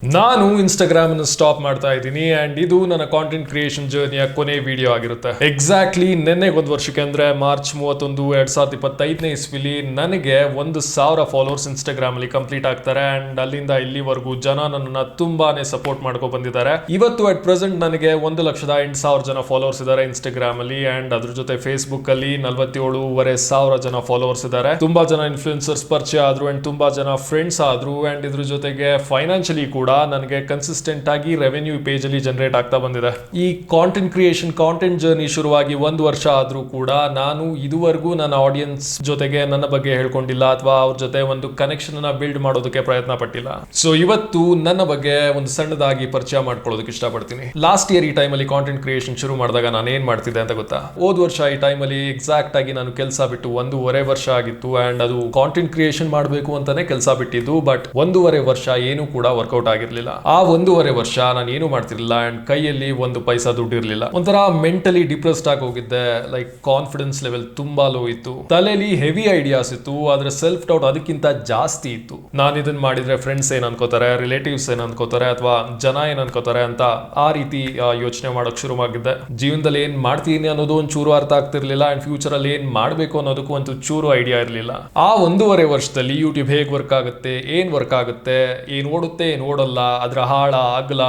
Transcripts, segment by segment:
ನಾನು ಇನ್ಸ್ಟಾಗ್ರಾಮ್ ಅನ್ನು ಸ್ಟಾಪ್ ಮಾಡ್ತಾ ಇದ್ದೀನಿ ಅಂಡ್ ಇದು ನನ್ನ ಕಾಂಟೆಂಟ್ ಕ್ರಿಯೇಷನ್ ಜರ್ನಿಯ ಕೊನೆ ವಿಡಿಯೋ ಆಗಿರುತ್ತೆ. ಎಕ್ಸಾಕ್ಟ್ಲಿ ನಿನ್ನೆ ಒಂದು ವರ್ಷಕ್ಕೆ ಅಂದ್ರೆ ಮಾರ್ಚ್ 31, 2025ನೇ ಇಸ್ವಿಲಿ ನನಗೆ 1,000 ಫಾಲೋವರ್ಸ್ ಇನ್ಸ್ಟಾಗ್ರಾಮ್ ಅಲ್ಲಿ ಕಂಪ್ಲೀಟ್ ಆಗ್ತಾರೆ ಅಂಡ್ ಅಲ್ಲಿಂದ ಇಲ್ಲಿವರೆಗೂ ಜನ ನನ್ನನ್ನ ತುಂಬಾನೇ ಸಪೋರ್ಟ್ ಮಾಡ್ಕೊ ಬಂದಿದ್ದಾರೆ. ಇವತ್ತು ಅಟ್ ಪ್ರೆಸೆಂಟ್ ನನಗೆ 1,08,000 ಜನ ಫಾಲೋವರ್ಸ್ ಇದ್ದಾರೆ ಇನ್ಸ್ಟಾಗ್ರಾಮ್ ಅಲ್ಲಿ ಅಂಡ್ ಅದ್ರ ಜೊತೆ ಫೇಸ್ಬುಕ್ ಅಲ್ಲಿ 47,500 ಜನ ಫಾಲೋವರ್ಸ್ ಇದ್ದಾರೆ. ತುಂಬಾ ಜನ ಇನ್ಫ್ಲೂಯೆನ್ಸರ್ಸ್ ಪರಿಚಯ ಆದ್ರು ಅಂಡ್ ತುಂಬಾ ಜನ ಫ್ರೆಂಡ್ಸ್ ಆದ್ರು ಅಂಡ್ ಇದ್ರ ಜೊತೆಗೆ ಫೈನಾನ್ಷಿಯಲಿ ಕೂಡ ನನಗೆ ಕನ್ಸಿಸ್ಟೆಂಟ್ ಆಗಿ ರೆವೆನ್ಯೂ ಪೇಜ್ ಅಲ್ಲಿ ಜನರೇಟ್ ಆಗ್ತಾ ಬಂದಿದೆ. ಈ ಕಾಂಟೆಂಟ್ ಕ್ರಿಯೇಷನ್ ಕಾಂಟೆಂಟ್ ಜರ್ನಿ ಶುರುವಾಗಿ 1 ವರ್ಷ ಆದ್ರೂ ಕೂಡ ನಾನು ಇದುವರೆಗೂ ನನ್ನ ಆಡಿಯನ್ಸ್ ಜೊತೆಗೆ ನನ್ನ ಬಗ್ಗೆ ಹೇಳ್ಕೊಂಡಿಲ್ಲ ಅಥವಾ ಅವ್ರ ಜೊತೆ ಒಂದು ಕನೆಕ್ಷನ್ ಅನ್ನ ಬಿಲ್ಡ್ ಮಾಡೋದಕ್ಕೆ ಪ್ರಯತ್ನ ಪಟ್ಟಿಲ್ಲ. ಸೊ ಇವತ್ತು ನನ್ನ ಬಗ್ಗೆ ಒಂದು ಸಣ್ಣದಾಗಿ ಪರಿಚಯ ಮಾಡ್ಕೊಳ್ಳೋದಕ್ಕೆ ಇಷ್ಟಪಡ್ತೀನಿ. ಲಾಸ್ಟ್ ಇಯರ್ ಈ ಟೈಮ್ ಅಲ್ಲಿ ಕಾಂಟೆಂಟ್ ಕ್ರಿಯೇಷನ್ ಶುರು ಮಾಡಿದಾಗ ನಾನು ಏನ್ ಮಾಡ್ತಿದ್ದೆ ಅಂತ ಗೊತ್ತಾ? ಹೋದ ವರ್ಷ ಈ ಟೈಮ್ ಅಲ್ಲಿ ಎಕ್ಸಾಕ್ಟ್ ಆಗಿ ನಾನು ಕೆಲಸ ಬಿಟ್ಟು 1.5 ವರ್ಷ ಆಗಿತ್ತು ಅಂಡ್ ಅದು ಕಾಂಟೆಂಟ್ ಕ್ರಿಯೇಷನ್ ಮಾಡಬೇಕು ಅಂತಾನೆ ಕೆಲಸ ಬಿಟ್ಟಿದ್ದು. ಬಟ್ 1.5 ವರ್ಷ ಏನು ಕೂಡ ವರ್ಕೌಟ್ ಆಗಿರ್ಲಿಲ್ಲ. ಆ 1.5 ವರ್ಷ ನಾನು ಏನು ಮಾಡ್ತಿರ್ಲಿಲ್ಲ ಅಂಡ್ ಕೈಯಲ್ಲಿ 1 ಪೈಸಾ ದುಡ್ಡು ಇರ್ಲಿಲ್ಲ. ಒಂಥರ ಮೆಂಟಲಿ ಡಿಪ್ರೆಸ್ಡ್ ಆಗಿ ಹೋಗಿದ್ದೆ. ಲೈಕ್ ಕಾನ್ಫಿಡೆನ್ಸ್ ಲೆವೆಲ್ ತುಂಬಾ ಲೋ ಇತ್ತು. ತಲೆಯಲ್ಲಿ ಹೆವಿ ಐಡಿಯಾಸ್ ಇತ್ತು, ಆದ್ರೆ ಸೆಲ್ಫ್ ಡೌಟ್ ಅದಕ್ಕಿಂತ ಜಾಸ್ತಿ ಇತ್ತು. ನಾನು ಇದನ್ನ ಮಾಡಿದ್ರೆ ಫ್ರೆಂಡ್ಸ್ ಏನ್ ಅನ್ಕೋತಾರೆ, ರಿಲೇಟಿವ್ಸ್ ಏನ್ ಅನ್ಕೋತಾರೆ ಅಥವಾ ಜನ ಏನ್ ಅನ್ಕೋತಾರೆ ಅಂತ ಆ ರೀತಿ ಯೋಚನೆ ಮಾಡೋಕ್ ಶುರು ಆಗಿದ್ದೆ. ಜೀವನದಲ್ಲಿ ಏನ್ ಮಾಡ್ತೀನಿ ಅನ್ನೋದು ಒಂದ್ ಚೂರು ಅರ್ಥ ಆಗ್ತಿರ್ಲಿಲ್ಲ ಅಂಡ್ ಫ್ಯೂಚರ್ ಅಲ್ಲಿ ಏನ್ ಮಾಡ್ಬೇಕು ಅನ್ನೋದಕ್ಕೂ ಒಂದು ಚೂರು ಐಡಿಯಾ ಇರ್ಲಿಲ್ಲ. ಆ 1.5 ವರ್ಷದಲ್ಲಿ ಯೂಟ್ಯೂಬ್ ಹೇಗ್ ವರ್ಕ್ ಆಗುತ್ತೆ, ಏನ್ ವರ್ಕ್ ಆಗುತ್ತೆ, ಏನ್ ಓಡುತ್ತೆ, ಏನ್ ಓಡಲ್ಲ, ಅದರ ಹಾಳ ಅಗಲ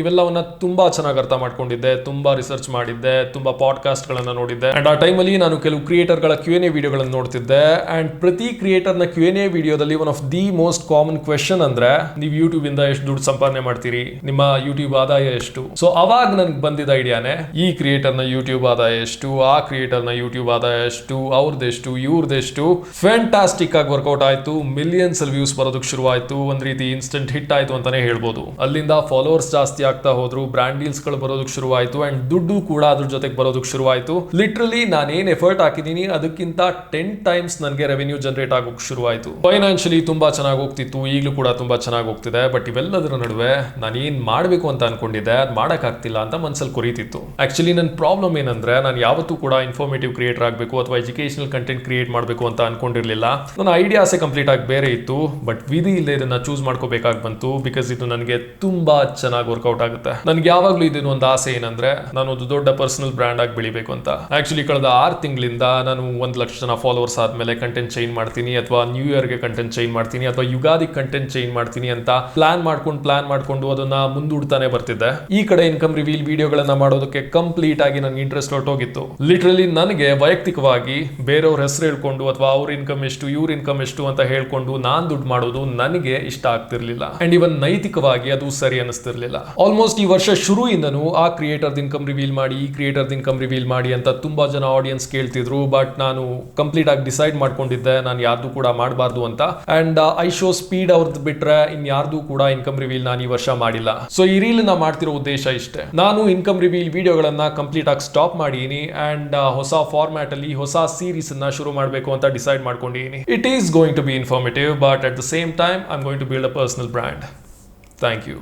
ಇವೆಲ್ಲವನ್ನ ತುಂಬಾ ಚೆನ್ನಾಗಿ ಅರ್ಥ ಮಾಡ್ಕೊಂಡಿದ್ದೆ. ತುಂಬಾ ರಿಸರ್ಚ್ ಮಾಡಿದ್ದೆ, ತುಂಬಾ ಪಾಡ್ಕಾಸ್ಟ್ ಗಳನ್ನ ನೋಡಿದ್ದೆ ಅಂಡ್ ಆ ಟೈಮ್ ಅಲ್ಲಿ ನಾನು ಕೆಲವು ಕ್ರಿಯೇಟರ್ ಗಳ Q&A ವಿಡಿಯೋಗಳನ್ನು ನೋಡ್ತಿದ್ದೆ ಅಂಡ್ ಪ್ರತಿ ಕ್ರಿಯೇಟರ್ ನ Q&A ವಿಡಿಯೋದಲ್ಲಿ one of the most common question ಅಂದ್ರೆ, ನೀವು ಯೂಟ್ಯೂಬ್ ಇಂದ ಎಷ್ಟು ದುಡ್ಡು ಸಂಪಾದನೆ ಮಾಡ್ತೀರಿ, ನಿಮ್ಮ ಯೂಟ್ಯೂಬ್ ಆದಾಯ ಎಷ್ಟು? ಸೊ ಅವಾಗ ನನ್ಗೆ ಬಂದಿದ್ದ ಐಡಿಯಾನೆ, ಈ ಕ್ರಿಯೇಟರ್ ನ ಯೂಟ್ಯೂಬ್ ಆದಾಯ ಎಷ್ಟು, ಆ ಕ್ರಿಯೇಟರ್ ನ ಯೂಟ್ಯೂಬ್ ಆದಾಯ ಎಷ್ಟು, ಅವ್ರದೆಷ್ಟು, ಇವ್ರದೆಷ್ಟು. ಫ್ಯಾಂಟಾಸ್ಟಿಕ್ ಆಗಿ ವರ್ಕೌಟ್ ಆಯ್ತು. ಮಿಲಿಯನ್ಸ್ ಅಲ್ಲಿ ವ್ಯೂಸ್ ಬರೋದಕ್ಕೆ ಶುರು ಆಯ್ತು. ಒಂದ್ ರೀತಿ ಇನ್ಸ್ಟೆಂಟ್ ಹಿಟ್ ಆಯ್ತು ಅಂತಾನೆ ಹೇಳ್ಬೋದು. ಅಲ್ಲಿಂದ ಫಾಲೋವರ್ಸ್ ಜಾಸ್ತಿ ಆಗ್ತಾ ಹೋದ್ರು, ಬ್ರಾಂಡ್ ಡೀಲ್ಸ್ ಗಳು ಬರೋದಕ್ಕೆ ಶುರುವಾಯಿತು ಅಂಡ್ ದುಡ್ಡು ಕೂಡ ಅದ್ರ ಜೊತೆಗೆ ಬರೋದಕ್ಕೆ ಶುರುವಾಯಿತು. ಲಿಟ್ರಲಿ ನಾನು ಏನ್ ಎಫರ್ಟ್ ಹಾಕಿದೀನಿ ಅದಕ್ಕಿಂತ 10 ಟೈಮ್ಸ್ ನನಗೆ ರೆವೆನ್ಯೂ ಜನರೇಟ್ ಆಗೋಕೆ ಶುರುವಾಯಿತು. ಫೈನಾನ್ಷಿಯಲಿ ತುಂಬಾ ಚೆನ್ನಾಗಿ ಹೋಗ್ತಿತ್ತು, ಈಗಲೂ ಕೂಡ ತುಂಬಾ ಚೆನ್ನಾಗಿ ಹೋಗ್ತಿದೆ. ಬಟ್ ಇವೆಲ್ಲದರ ನಡುವೆ ನಾನು ಏನ್ ಮಾಡಬೇಕು ಅಂತ ಅನ್ಕೊಂಡಿದ್ದೆ ಅದು ಮಾಡಕ್ ಆಗ್ತಿಲ್ಲ ಅಂತ ಮನ್ಸಲ್ಲಿ ಕೊರೀತಿತ್ತು. ಆಕ್ಚುಲಿ ನನ್ನ ಪ್ರಾಬ್ಲಮ್ ಏನಂದ್ರೆ, ನಾನು ಯಾವತ್ತೂ ಕೂಡ ಇನ್ಫಾರ್ಮೇಟಿವ್ ಕ್ರಿಯೇಟರ್ ಆಗಬೇಕು ಅಥವಾ ಎಜುಕೇಶನಲ್ ಕಂಟೆಂಟ್ ಕ್ರಿಯೇಟ್ ಮಾಡಬೇಕು ಅಂತ ಅನ್ಕೊಂಡಿರ್ಲಿಲ್ಲ. ನನ್ನ ಐಡಿಯಾಸೇ ಕಂಪ್ಲೀಟ್ ಆಗಿ ಬೇರೆ ಇತ್ತು. ಬಟ್ ವಿಧಿ ಇಲ್ಲದೆ ಇದನ್ನ ಚೂಸ್ ಮಾಡ್ಕೋಬೇಕಾಗಿ ಬಂತು. ಬಿಕಾಸ್ ಇದು ನನಗೆ ತುಂಬಾ ಚೆನ್ನಾಗಿ ವರ್ಕೌಟ್ ಆಗುತ್ತೆ. ನನ್ಗೆ ಯಾವಾಗ್ಲೂ ಇದನ್ನು ಒಂದು ಆಸೆ ಏನಂದ್ರೆ, ನಾನು ಒಂದು ದೊಡ್ಡ ಪರ್ಸನಲ್ ಬ್ರಾಂಡ್ ಆಗಿ ಬೆಳಿಬೇಕು ಅಂತ. ಆಕ್ಚುಲಿ ಕಳೆದ 6 ತಿಂಗಳಿಂದ ನಾನು 1 ಲಕ್ಷ ಜನ ಫಾಲೋವರ್ಸ್ ಆದ್ಮೇಲೆ ಕಂಟೆಂಟ್ ಚೇಂಜ್ ಮಾಡ್ತೀನಿ ಅಥವಾ ನ್ಯೂ ಇಯರ್ ಗೆ ಕಂಟೆಂಟ್ ಚೇಂಜ್ ಮಾಡ್ತೀನಿ ಅಥವಾ ಯುಗಾದಿ ಕಂಟೆಂಟ್ ಚೇಂಜ್ ಮಾಡ್ತೀನಿ ಅಂತ ಪ್ಲಾನ್ ಮಾಡ್ಕೊಂಡು ಅದನ್ನ ಮುಂದೂಡ್ತಾನೆ ಬರ್ತಿದ್ದೆ. ಈ ಕಡೆ ಇನ್ಕಮ್ ರಿವೀಲ್ ವಿಡಿಯೋಗಳನ್ನ ಮಾಡೋದಕ್ಕೆ ಕಂಪ್ಲೀಟ್ ಆಗಿ ನನಗೆ ಇಂಟ್ರೆಸ್ಟ್ ಹೊರಟೋಗಿತ್ತು. ಲಿಟ್ರಲಿ ನನಗೆ ವೈಯಕ್ತಿಕವಾಗಿ ಬೇರೆಯವ್ರ ಹೆಸರು ಹೇಳ್ಕೊಂಡು ಅಥವಾ ಅವ್ರ ಇನ್ಕಮ್ ಎಷ್ಟು, ಇವ್ರ ಇನ್ಕಮ್ ಎಷ್ಟು ಅಂತ ಹೇಳ್ಕೊಂಡು ನಾನ್ ದುಡ್ಡು ಮಾಡೋದು ನನಗೆ ಇಷ್ಟ ಆಗ್ತಿರ್ಲಿಲ್ಲ ಅಂಡ್ ಇವನ್ ನೈತಿಕವಾಗಿ ಅದು ಸರಿ ಅನಿಸ್ತಿರ್ಲಿಲ್ಲ. ಆಲ್ಮೋಸ್ಟ್ ಈ ವರ್ಷ ಶುರುವಿಂದನೂ ಆ ಕ್ರಿಯೇಟರ್ ಇನ್ಕಮ್ ರಿವೀಲ್ ಮಾಡಿ, ಈ ಕ್ರಿಯೇಟರ್ ಇನ್ಕಮ್ ರಿವೀಲ್ ಮಾಡಿ ಅಂತ ತುಂಬಾ ಜನ ಆಡಿಯನ್ಸ್ ಕೇಳ್ತಿದ್ರು. ಬಟ್ ನಾನು ಕಂಪ್ಲೀಟ್ ಆಗಿ ಡಿಸೈಡ್ ಮಾಡ್ಕೊಂಡಿದ್ದೆ ನಾನು ಯಾರ್ದು ಕೂಡ ಮಾಡಬಾರ್ದು ಅಂತ. ಅಂಡ್ ಐ ಶೋ ಸ್ಪೀಡ್ ಅವ್ರದ್ದು ಬಿಟ್ರೆ ಇನ್ ಯಾರ್ದು ಕೂಡ ಇನ್ಕಮ್ ರಿವೀಲ್ ನಾನು ಈ ವರ್ಷ ಮಾಡಿಲ್ಲ. ಸೊ ಈ ರೀಲ್ ನ ಮಾಡ್ತಿರೋ ಉದ್ದೇಶ ಇಷ್ಟೇ. ನಾನು ಇನ್ಕಮ್ ರಿವೀಲ್ ವಿಡಿಯೋಗಳನ್ನ ಕಂಪ್ಲೀಟ್ ಆಗಿ ಸ್ಟಾಪ್ ಮಾಡಿದೀನಿ ಅಂಡ್ ಹೊಸ ಫಾರ್ಮ್ಯಾಟ್ ಅಲ್ಲಿ ಹೊಸ ಸೀರೀಸ್ ಅನ್ನ ಶುರು ಮಾಡಬೇಕು ಅಂತ ಡಿಸೈಡ್ ಮಾಡ್ಕೊಂಡಿದ್ದೀನಿ. It is going to be informative but at the same time I am going to build a personal brand. Thank you.